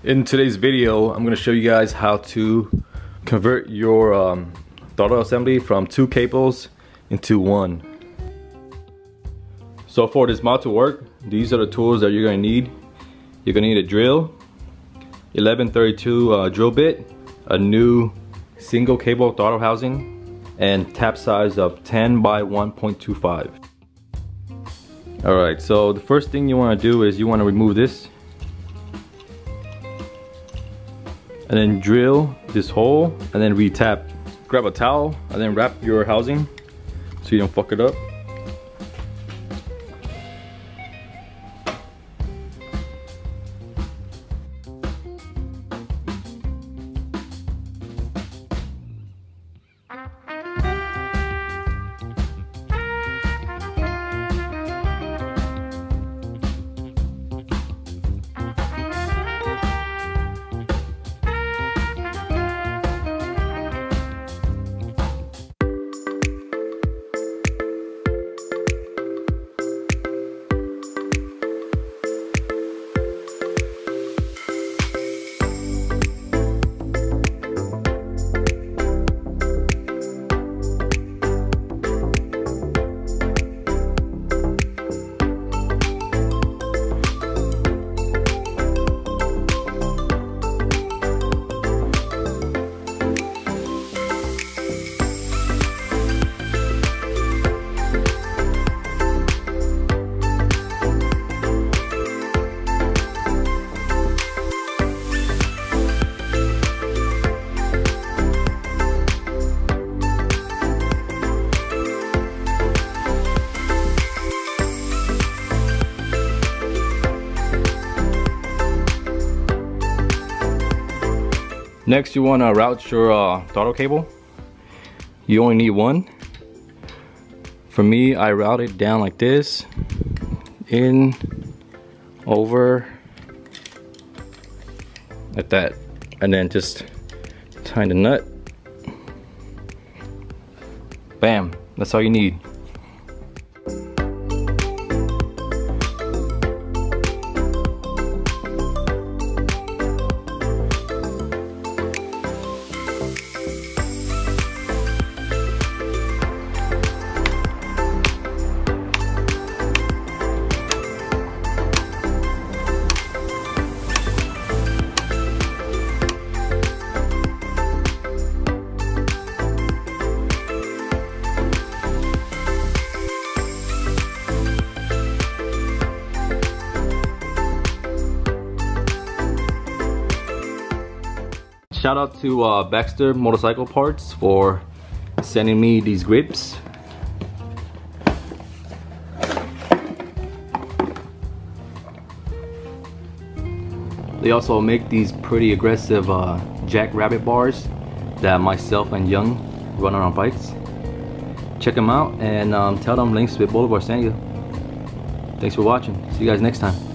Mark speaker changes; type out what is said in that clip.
Speaker 1: In today's video, I'm going to show you guys how to convert your throttle assembly from 2 cables into 1. So for this mod to work, these are the tools that you're going to need. You're going to need a drill, 1132 drill bit, a new single cable throttle housing, and tap size of 10 by 1.25. Alright, so the first thing you want to do is you want to remove this and then drill this hole and then re-tap. Grab a towel and then wrap your housing so you don't fuck it up. Next, you want to route your throttle cable. You only need one. For me, I route it down like this, in, over, like that, and then just tighten the nut. Bam, that's all you need. Shout out to Baxter Motorcycle Parts for sending me these grips. They also make these pretty aggressive jackrabbit bars that myself and Young run on our bikes. Check them out and tell them Lnspltblvd sent you. Thanks for watching. See you guys next time.